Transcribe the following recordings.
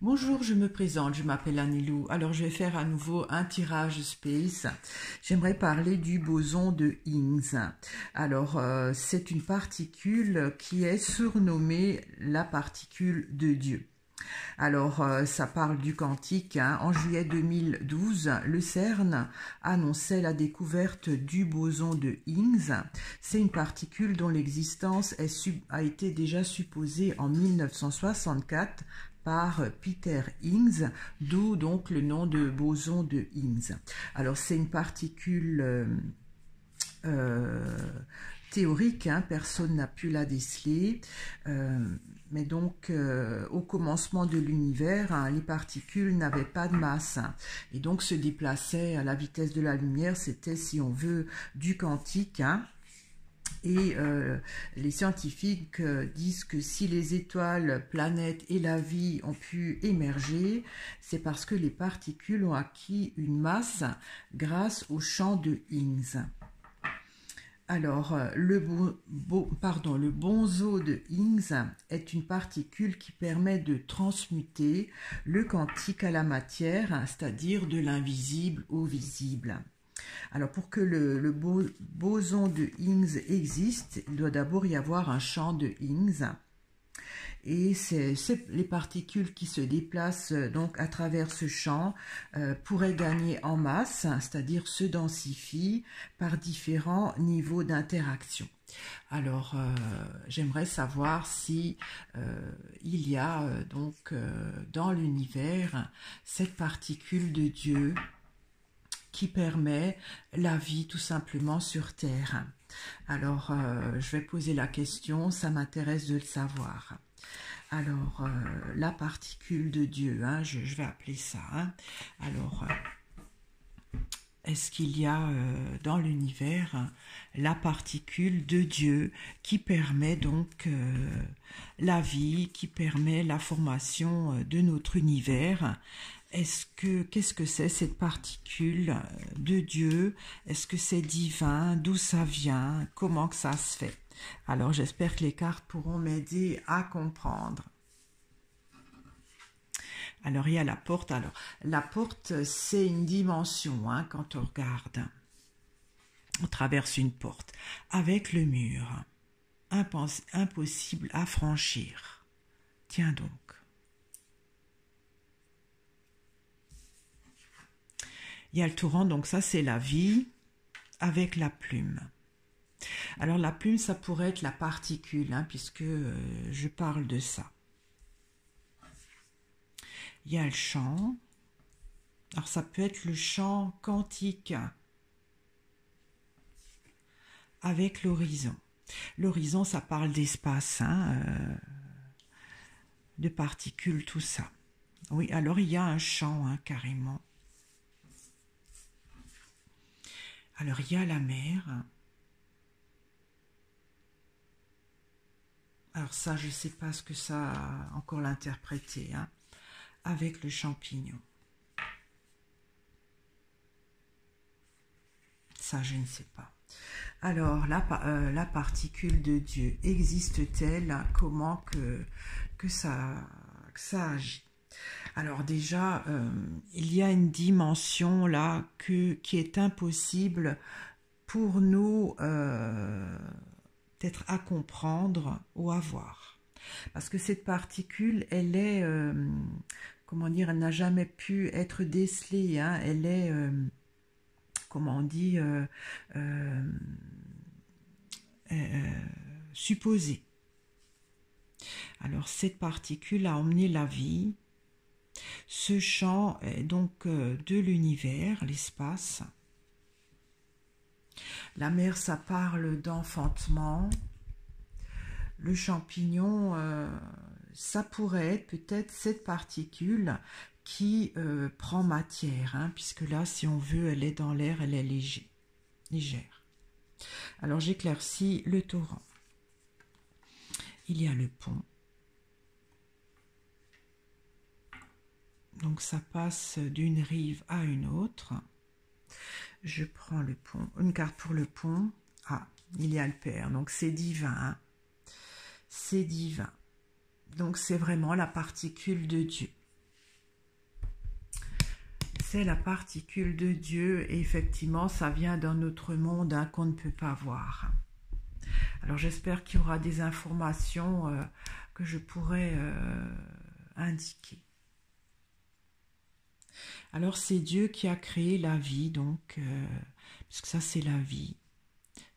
Bonjour, je me présente, je m'appelle Anilou. Alors je vais faire à nouveau un tirage space. J'aimerais parler du boson de Higgs. Alors c'est une particule qui est surnommée la particule de Dieu. Alors, ça parle du quantique. En juillet 2012, le CERN annonçait la découverte du boson de Higgs. C'est une particule dont l'existence a été déjà supposée en 1964 par Peter Higgs, d'où donc le nom de boson de Higgs. Alors, c'est une particule théorique, personne n'a pu la déceler, mais donc au commencement de l'univers, les particules n'avaient pas de masse et donc se déplaçaient à la vitesse de la lumière. C'était, si on veut, du quantique. Et les scientifiques disent que si les étoiles, planètes et la vie ont pu émerger, c'est parce que les particules ont acquis une masse grâce au champ de Higgs. Alors, le boson de Higgs est une particule qui permet de transmuter le quantique à la matière, c'est-à-dire de l'invisible au visible. Alors, pour que le boson de Higgs existe, il doit d'abord y avoir un champ de Higgs. Et c'est les particules qui se déplacent donc à travers ce champ pourraient gagner en masse, c'est-à-dire se densifient par différents niveaux d'interaction. Alors, j'aimerais savoir si il y a donc dans l'univers cette particule de Dieu qui permet la vie tout simplement sur Terre. Alors, je vais poser la question, ça m'intéresse de le savoir. Alors, la particule de Dieu, je vais appeler ça. Alors, est-ce qu'il y a dans l'univers la particule de Dieu qui permet donc la vie, qui permet la formation de notre univers? Qu'est-ce que c'est cette particule de Dieu? Est-ce que c'est divin? D'où ça vient? Comment que ça se fait? Alors, j'espère que les cartes pourront m'aider à comprendre. Alors, il y a la porte. Alors, la porte, c'est une dimension, quand on regarde. On traverse une porte avec le mur. Impossible à franchir. Tiens donc. Il y a le torrent, donc ça, c'est la vie avec la plume. Alors, la plume, ça pourrait être la particule, puisque je parle de ça. Il y a le champ. Alors, ça peut être le champ quantique avec l'horizon. L'horizon, ça parle d'espace, de particules, tout ça. Oui, alors il y a un champ, carrément. Alors, il y a la mer. Alors ça, je ne sais pas ce que ça a encore l'interpréter, avec le champignon. Ça, je ne sais pas. Alors, la particule de Dieu existe-t-elle? Comment que ça agit? Alors déjà, il y a une dimension là qui est impossible pour nous peut-être à comprendre ou à voir. Parce que cette particule, elle est, comment dire, elle n'a jamais pu être décelée, elle est, comment on dit, supposée. Alors, cette particule a emmené la vie. Ce champ est donc de l'univers, l'espace. La mer, ça parle d'enfantement. Le champignon, ça pourrait être peut-être cette particule qui prend matière, puisque là, si on veut, elle est dans l'air, elle est légère. Alors, j'éclaircis le torrent. Il y a le pont. Donc, ça passe d'une rive à une autre. Je prends le pont, une carte pour le pont. Ah, il y a le Père, donc c'est divin. C'est divin. Donc, c'est vraiment la particule de Dieu. c'est la particule de Dieu et effectivement ça vient d'un autre monde hein, qu'on ne peut pas voir. Alors j'espère qu'il y aura des informations que je pourrai indiquer. Alors c'est Dieu qui a créé la vie, donc, puisque ça c'est la vie.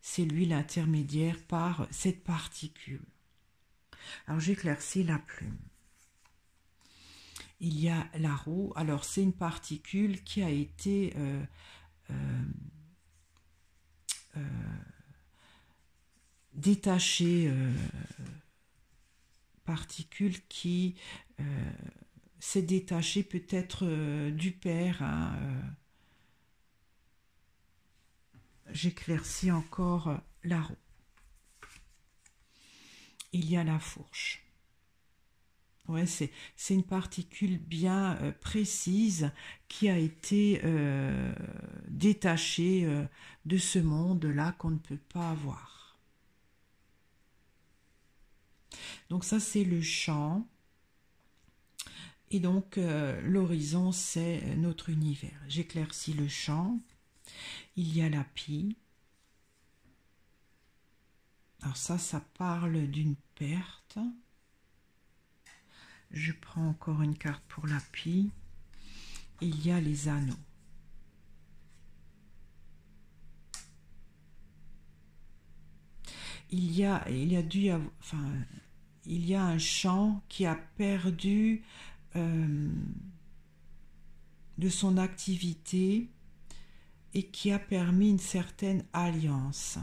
C'est lui l'intermédiaire par cette particule. Alors j'éclaircis la plume. Il y a la roue, alors c'est une particule qui a été détachée, particule qui s'est détachée peut-être du Père. Hein, j'éclaircis encore la roue. Il y a la fourche. Ouais, c'est une particule bien précise qui a été détachée de ce monde-là qu'on ne peut pas voir. Donc ça, c'est le champ. Et donc, l'horizon, c'est notre univers. J'éclaircis le champ. Il y a la pie. Alors ça parle d'une perte. Je prends encore une carte pour la pie. Il y a les anneaux. Il y a un champ qui a perdu de son activité et qui a permis une certaine alliance.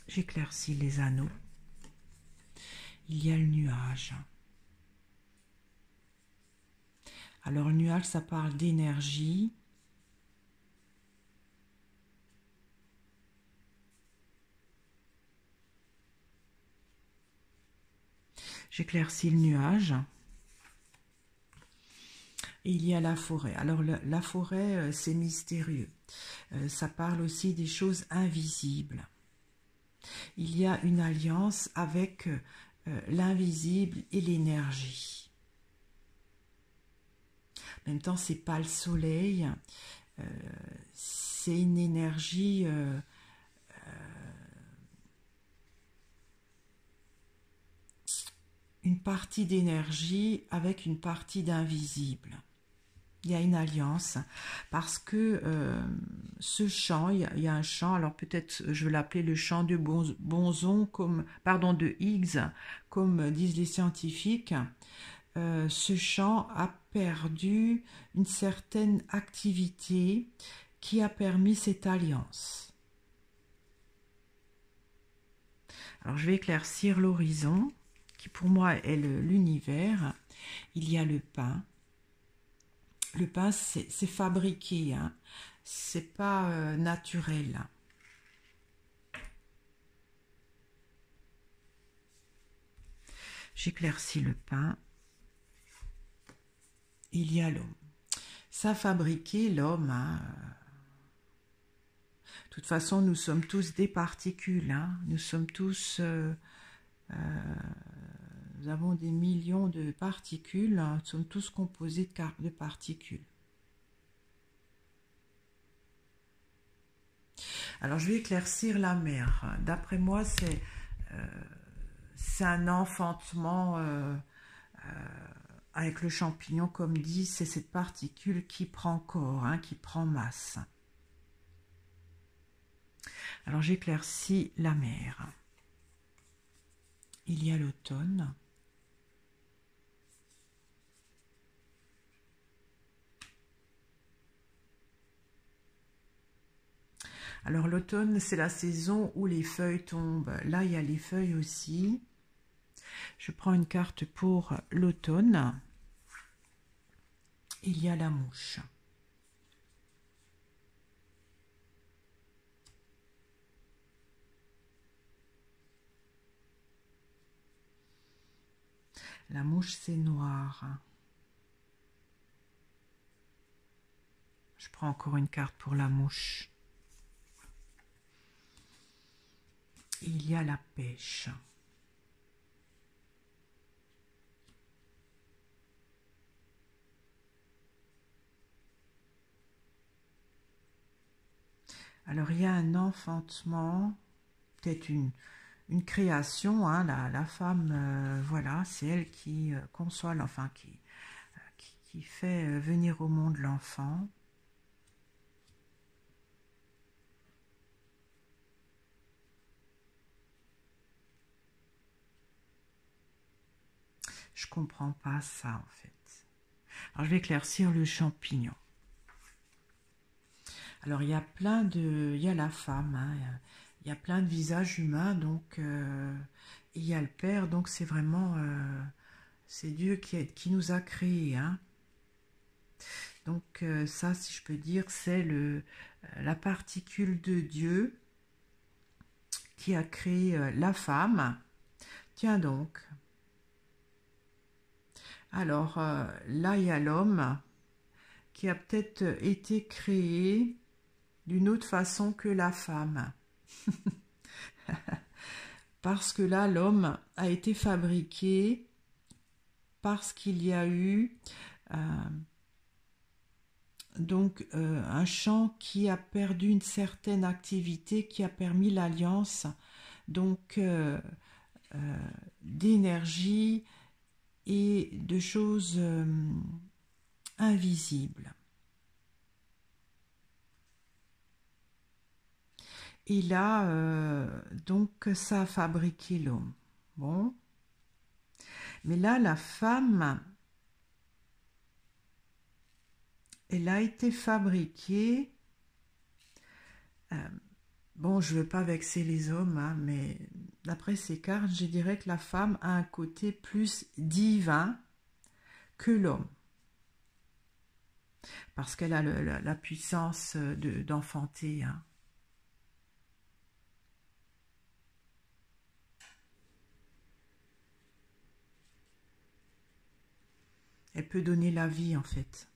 J'éclaircis les anneaux. Il y a le nuage. Alors le nuage, ça parle d'énergie. J'éclaircis le nuage. Et il y a la forêt. Alors la forêt, c'est mystérieux. Ça parle aussi des choses invisibles. Il y a une alliance avec l'invisible et l'énergie. En même temps, c'est pas le soleil, c'est une énergie une partie d'énergie avec une partie d'invisible. Il y a une alliance parce que ce champ, il y a un champ, alors peut-être je vais l'appeler le champ de boson, de Higgs, comme disent les scientifiques. Ce champ a perdu une certaine activité qui a permis cette alliance. Alors je vais éclaircir l'horizon, qui pour moi est l'univers. Il y a le pain. Le pain, c'est fabriqué, hein. C'est pas naturel. J'éclaircis le pain. Il y a l'homme. Ça fabriqué l'homme. Hein. De toute façon, nous sommes tous des particules. Hein. Nous sommes tous... nous avons des millions de particules. Hein. Nous sommes tous composés de particules. Alors, je vais éclaircir la mer. D'après moi, c'est un enfantement avec le champignon, comme dit, c'est cette particule qui prend corps, hein, qui prend masse. Alors, j'éclaircis la mer. Il y a l'automne. Alors l'automne, c'est la saison où les feuilles tombent. Là, il y a les feuilles aussi. Je prends une carte pour l'automne. Il y a la mouche. La mouche, c'est noir. Je prends encore une carte pour la mouche. Il y a la pêche. Alors, il y a un enfantement, peut-être une création, hein, la femme, voilà, c'est elle qui conçoit l'enfant, qui fait venir au monde l'enfant. Je comprends pas ça, en fait. Alors, je vais éclaircir le champignon. Alors, il y a plein de... Il y a la femme, hein, il y a plein de visages humains, donc... il y a le Père, donc c'est vraiment... c'est Dieu qui nous a créés, hein. Donc, ça, si je peux dire, c'est la particule de Dieu qui a créé la femme. Tiens donc. Alors, là, il y a l'homme qui a peut-être été créé d'une autre façon que la femme. Parce que là, l'homme a été fabriqué parce qu'il y a eu un champ qui a perdu une certaine activité qui a permis l'alliance d'énergie et de choses invisibles. Et là, donc, ça a fabriqué l'homme. Bon. Mais là, la femme, elle a été fabriquée. Bon, je ne veux pas vexer les hommes, hein, mais d'après ces cartes, je dirais que la femme a un côté plus divin que l'homme. Parce qu'elle a la puissance d'enfanter, hein. Elle peut donner la vie, en fait.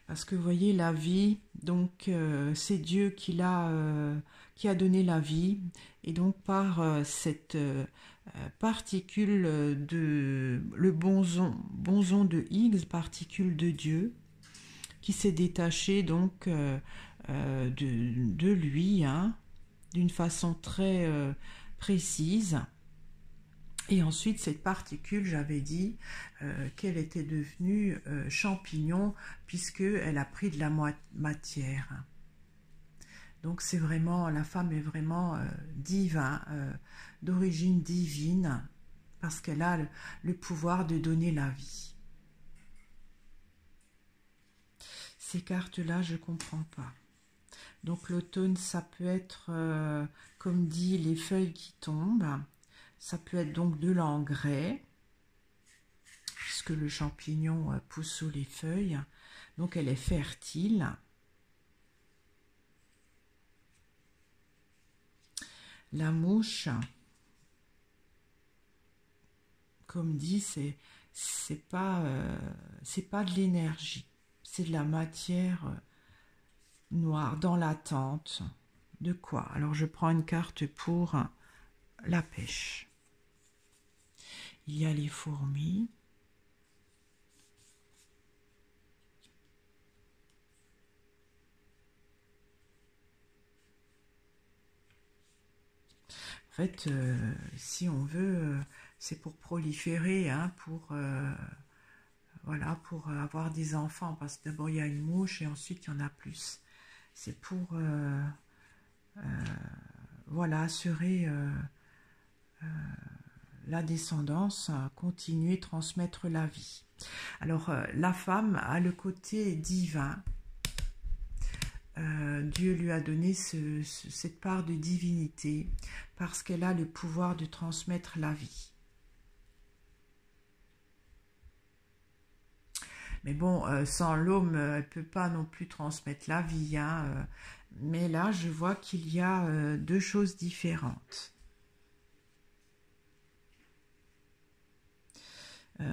Parce que vous voyez, la vie, donc c'est Dieu qui a donné la vie. Et donc par cette particule le boson de Higgs, particule de Dieu, qui s'est détaché donc de lui, hein, d'une façon très précise. Et ensuite, cette particule, j'avais dit qu'elle était devenue champignon, puisqu'elle a pris de la matière. Donc, c'est vraiment, la femme est vraiment divine, d'origine divine, parce qu'elle a le pouvoir de donner la vie. Ces cartes-là, je ne comprends pas. Donc, l'automne, ça peut être, comme dit, les feuilles qui tombent. Ça peut être donc de l'engrais, puisque le champignon pousse sous les feuilles. Donc elle est fertile. La mouche, comme dit, c'est pas de l'énergie, c'est de la matière noire dans l'attente. De quoi? Alors je prends une carte pour la pêche. Il y a les fourmis. En fait, si on veut, c'est pour proliférer, hein, voilà, pour avoir des enfants. Parce que d'abord, il y a une mouche et ensuite, il y en a plus. C'est pour, voilà, assurer la descendance, continuer, transmettre la vie. Alors, la femme a le côté divin. Dieu lui a donné cette part de divinité parce qu'elle a le pouvoir de transmettre la vie. Mais bon, sans l'homme, elle ne peut pas non plus transmettre la vie, hein, mais là, je vois qu'il y a deux choses différentes. Je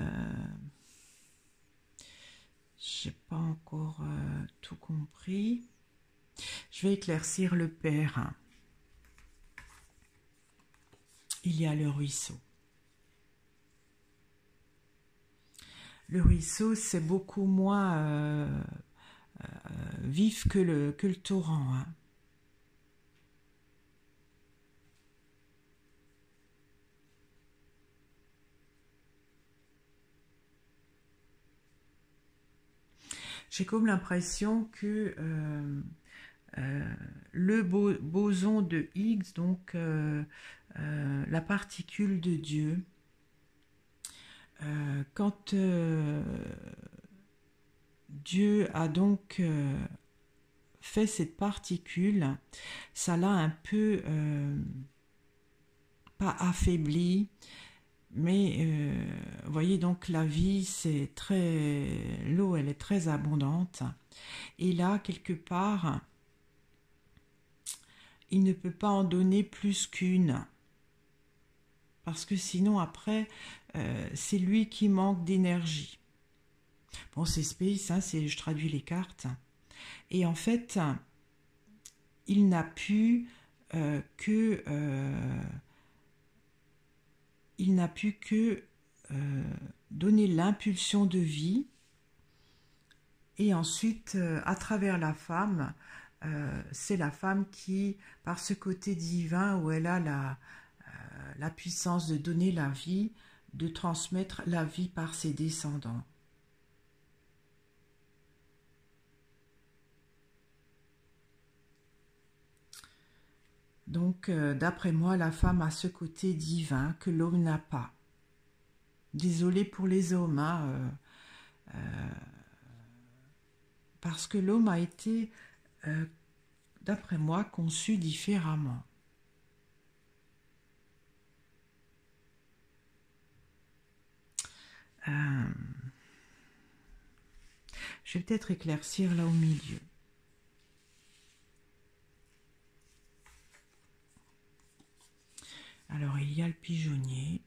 n'ai pas encore tout compris. Je vais éclaircir le Père. Il y a le ruisseau. Le ruisseau, c'est beaucoup moins vif que le torrent. Hein. J'ai comme l'impression que le boson de Higgs, donc la particule de Dieu, quand Dieu a donc fait cette particule, ça l'a un peu, pas affaibli, mais vous voyez donc la vie, c'est très, l'eau elle est très abondante, et là quelque part, il ne peut pas en donner plus qu'une, parce que sinon après, c'est lui qui manque d'énergie. Bon, c'est space, hein, je traduis les cartes. Et en fait, il n'a pu que donner l'impulsion de vie, et ensuite, à travers la femme, c'est la femme qui, par ce côté divin où elle a la puissance de donner la vie, de transmettre la vie par ses descendants. Donc, d'après moi, la femme a ce côté divin que l'homme n'a pas. Désolée pour les hommes, hein, parce que l'homme a été, d'après moi, conçu différemment. Je vais peut-être éclaircir là au milieu. Alors, il y a le pigeonnier.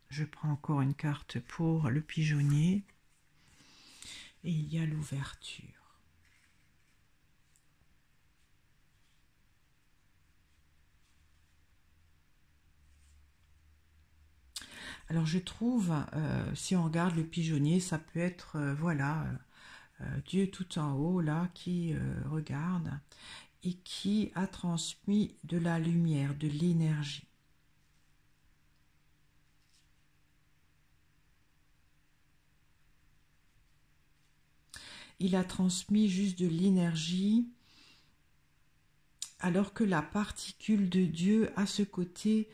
Je prends encore une carte pour le pigeonnier. Et il y a l'ouverture. Alors, je trouve, si on regarde le pigeonnier, ça peut être, voilà, Dieu tout en haut, là, qui regarde et qui a transmis de la lumière, de l'énergie. Il a transmis juste de l'énergie, alors que la particule de Dieu a ce côté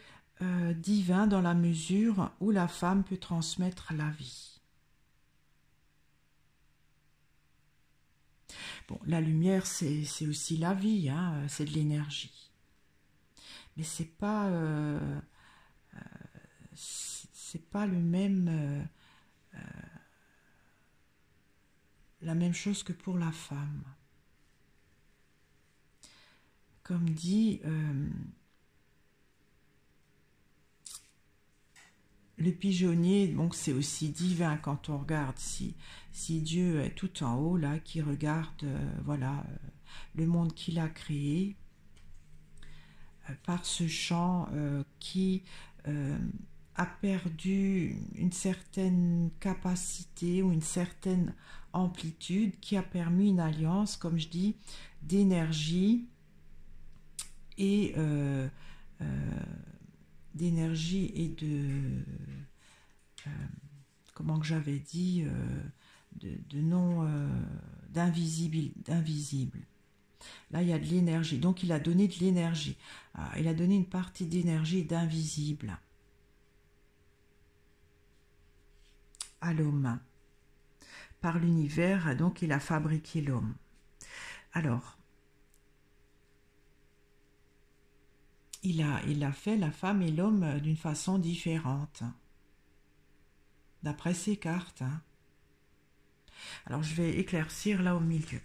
divin dans la mesure où la femme peut transmettre la vie. Bon, la lumière, c'est aussi la vie, hein, c'est de l'énergie. Mais c'est pas le même, la même chose que pour la femme. Comme dit, le pigeonnier, donc c'est aussi divin quand on regarde, si Dieu est tout en haut, là, qui regarde, voilà, le monde qu'il a créé, par ce champ qui a perdu une certaine capacité ou une certaine amplitude, qui a permis une alliance, comme je dis, d'énergie et comment que j'avais dit, de non, d'invisible. Là, il y a de l'énergie. Donc, il a donné de l'énergie. Il a donné une partie d'énergie d'invisible à l'homme. Par l'univers, donc, il a fabriqué l'homme. Alors, il a fait la femme et l'homme d'une façon différente. D'après ces cartes. Hein. Alors, je vais éclaircir là au milieu.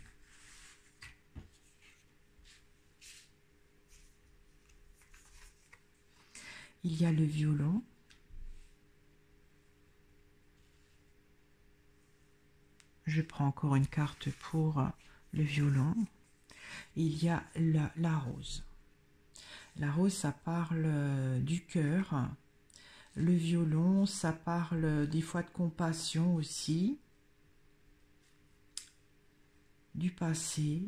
Il y a le violon. Je prends encore une carte pour le violon. Il y a la rose. La rose, ça parle du cœur, Le violon, ça parle des fois de compassion aussi, du passé.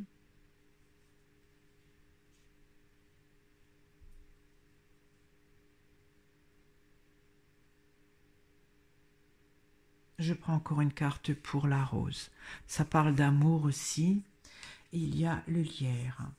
Je prends encore une carte pour la rose. Ça parle d'amour aussi. Et il y a le lierre.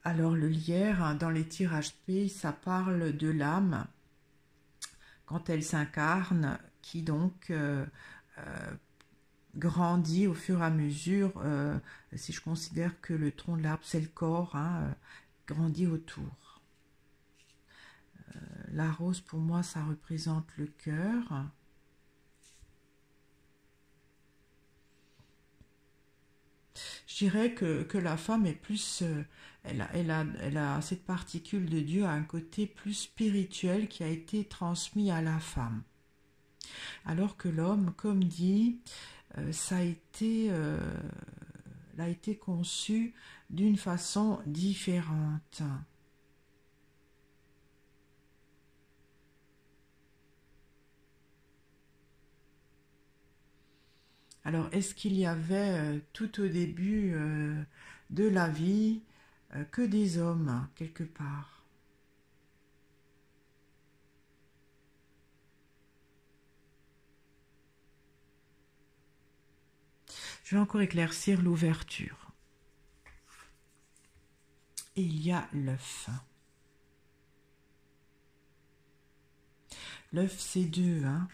Alors le lierre, dans les tirages P, ça parle de l'âme quand elle s'incarne, qui donc grandit au fur et à mesure, si je considère que le tronc de l'arbre c'est le corps, hein, grandit autour. La rose pour moi ça représente le cœur. Je dirais que la femme est plus, elle a cette particule de Dieu à un côté plus spirituel qui a été transmis à la femme. Alors que l'homme, comme dit, ça a été conçu d'une façon différente. Alors, est-ce qu'il y avait tout au début de la vie que des hommes, quelque part? Je vais encore éclaircir l'ouverture. Et il y a l'œuf. L'œuf, c'est deux, hein.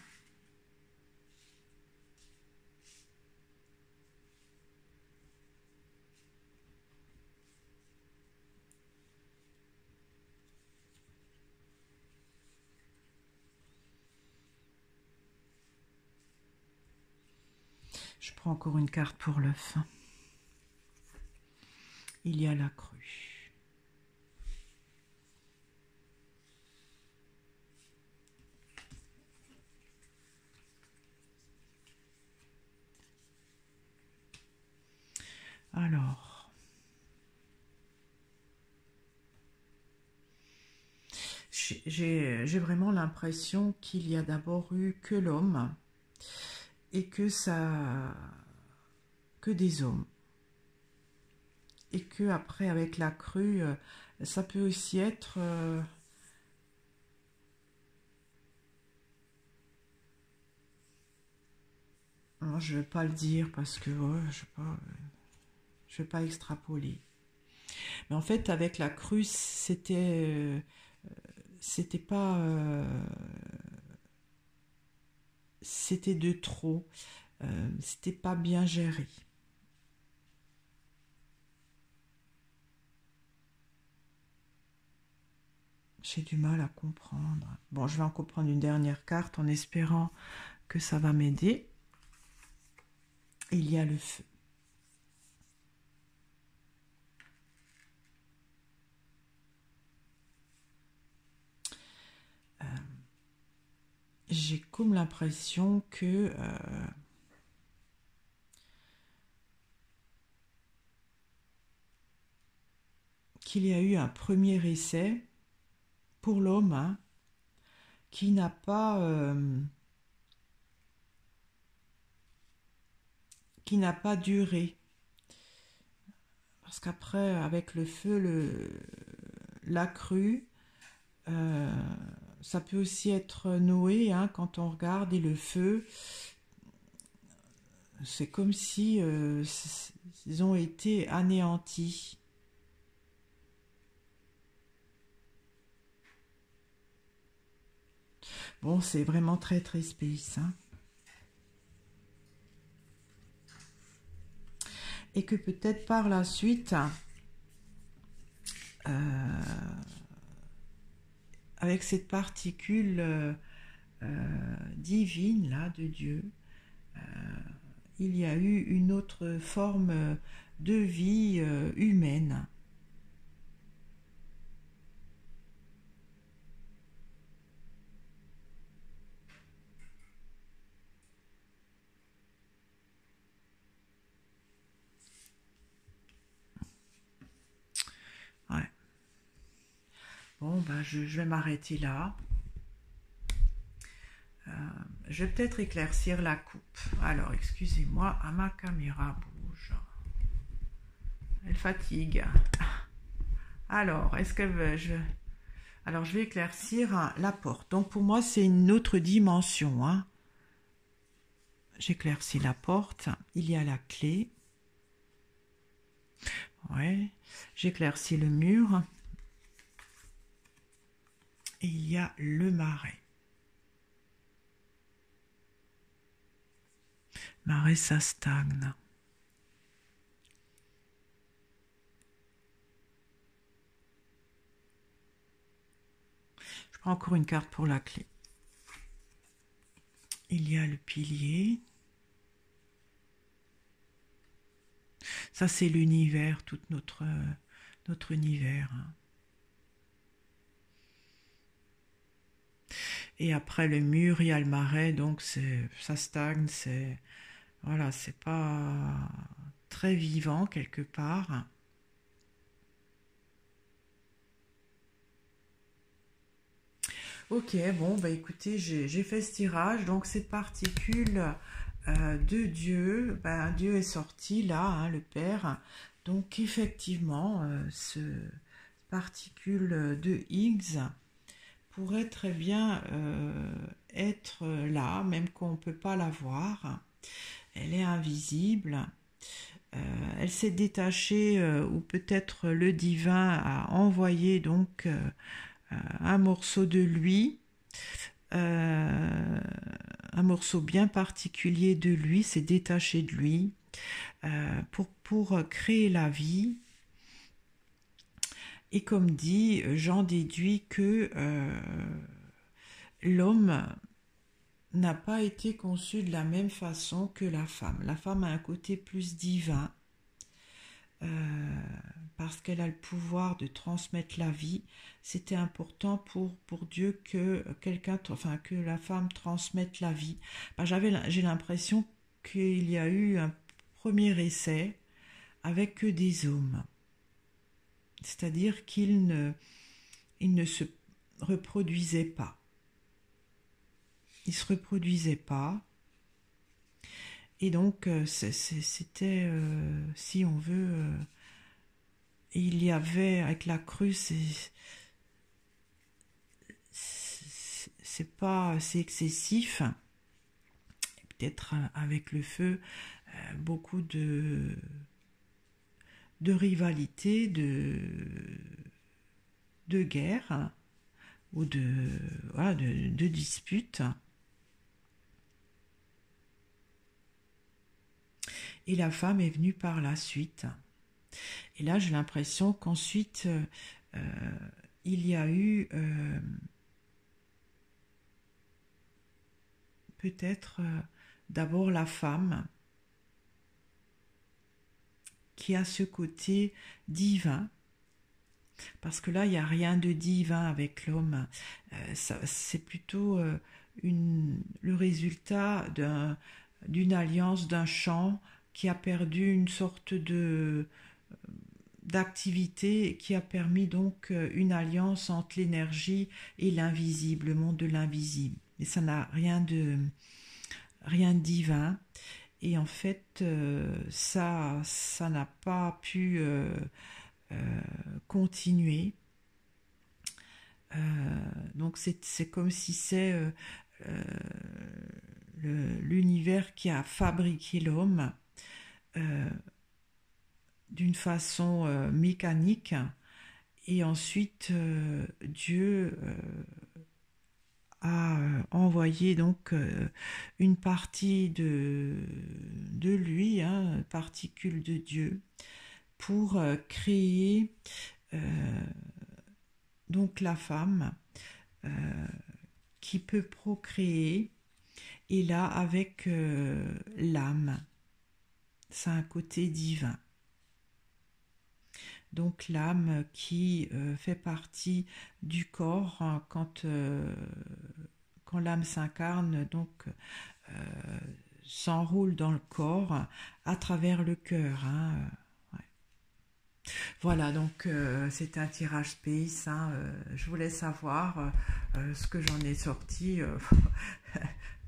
Je prends encore une carte pour l'œuf. Il y a la crue. Alors, j'ai vraiment l'impression qu'il y a d'abord eu que l'homme et que des hommes. Et que après, avec la crue, ça peut aussi être non, je ne vais pas le dire parce que je vais pas extrapoler. Mais en fait, avec la crue, c'était pas, c'était de trop, c'était pas bien géré. J'ai du mal à comprendre. Bon, je vais encore prendre une dernière carte en espérant que ça va m'aider. Il y a le feu. J'ai comme l'impression que qu'il y a eu un premier essai pour l'homme, hein, qui n'a pas duré. Parce qu'après, avec le feu, la crue, ça peut aussi être Noé, hein, quand on regarde, et le feu, c'est comme si ils ont été anéantis. Bon, c'est vraiment très très space, hein. Et que peut-être par la suite, avec cette particule divine là de Dieu, il y a eu une autre forme de vie humaine. Bon, ben, je vais m'arrêter là. Je vais peut-être éclaircir la coupe. Alors, excusez-moi, ma caméra bouge. Elle fatigue. Alors, est-ce qu'elle veut... Alors, je vais éclaircir la porte. Donc, pour moi, c'est une autre dimension. Hein. J'éclaircis la porte. Il y a la clé. Ouais. J'éclaircis le mur. Et il y a le marais. Marais, ça stagne. Je prends encore une carte pour la clé. Il y a le pilier. Ça, c'est l'univers, tout notre univers. Hein. Et après le mur, il y a le marais, donc ça stagne, voilà, c'est pas très vivant quelque part. Ok, bon, bah écoutez, j'ai fait ce tirage, donc cette particule de Dieu, ben, Dieu est sorti là, hein, le Père, donc effectivement, ce particule de Higgs pourrait très bien être là, même qu'on ne peut pas la voir, elle est invisible, elle s'est détachée, ou peut-être le divin a envoyé donc un morceau de lui, un morceau bien particulier de lui, s'est détaché de lui pour créer la vie. Et comme dit, j'en déduis que l'homme n'a pas été conçu de la même façon que la femme. La femme a un côté plus divin, parce qu'elle a le pouvoir de transmettre la vie. C'était important pour Dieu que que la femme transmette la vie. Ben, j'ai l'impression qu'il y a eu un premier essai avec que des hommes. C'est-à-dire qu'ils ne se reproduisaient pas. Ils ne se reproduisaient pas. Et donc, c'était, si on veut, il y avait, avec la crue, c'est excessif. Peut-être avec le feu, beaucoup de rivalité, de guerre, hein, ou de disputes. Et la femme est venue par la suite. Et là, j'ai l'impression qu'ensuite, il y a eu peut-être d'abord la femme qui a ce côté divin, parce que là, il n'y a rien de divin avec l'homme. C'est plutôt le résultat d'une alliance, d'un champ qui a perdu une sorte d'activité, qui a permis donc une alliance entre l'énergie et l'invisible, le monde de l'invisible. Et ça n'a rien de divin. Et en fait, ça n'a pas pu continuer. Donc c'est comme si c'est l'univers qui a fabriqué l'homme d'une façon mécanique, et ensuite Dieu a envoyé donc une partie de lui, hein, particule de Dieu, pour créer donc la femme qui peut procréer, et là avec l'âme, c'est un côté divin. Donc l'âme qui fait partie du corps, hein, quand l'âme s'incarne, donc s'enroule dans le corps à travers le cœur. Hein, ouais. Voilà, donc c'est un tirage space, hein, je voulais savoir ce que j'en ai sorti.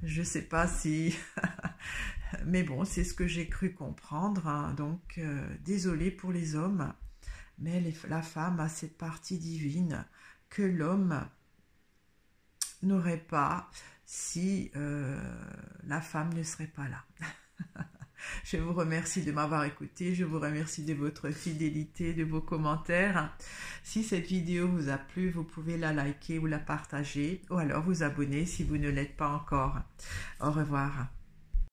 Je sais pas si... Mais bon, c'est ce que j'ai cru comprendre, hein, donc désolée pour les hommes, mais la femme a cette partie divine que l'homme n'aurait pas si la femme ne serait pas là. Je vous remercie de m'avoir écouté, je vous remercie de votre fidélité, de vos commentaires. Si cette vidéo vous a plu, vous pouvez la liker ou la partager, ou alors vous abonner si vous ne l'êtes pas encore. Au revoir.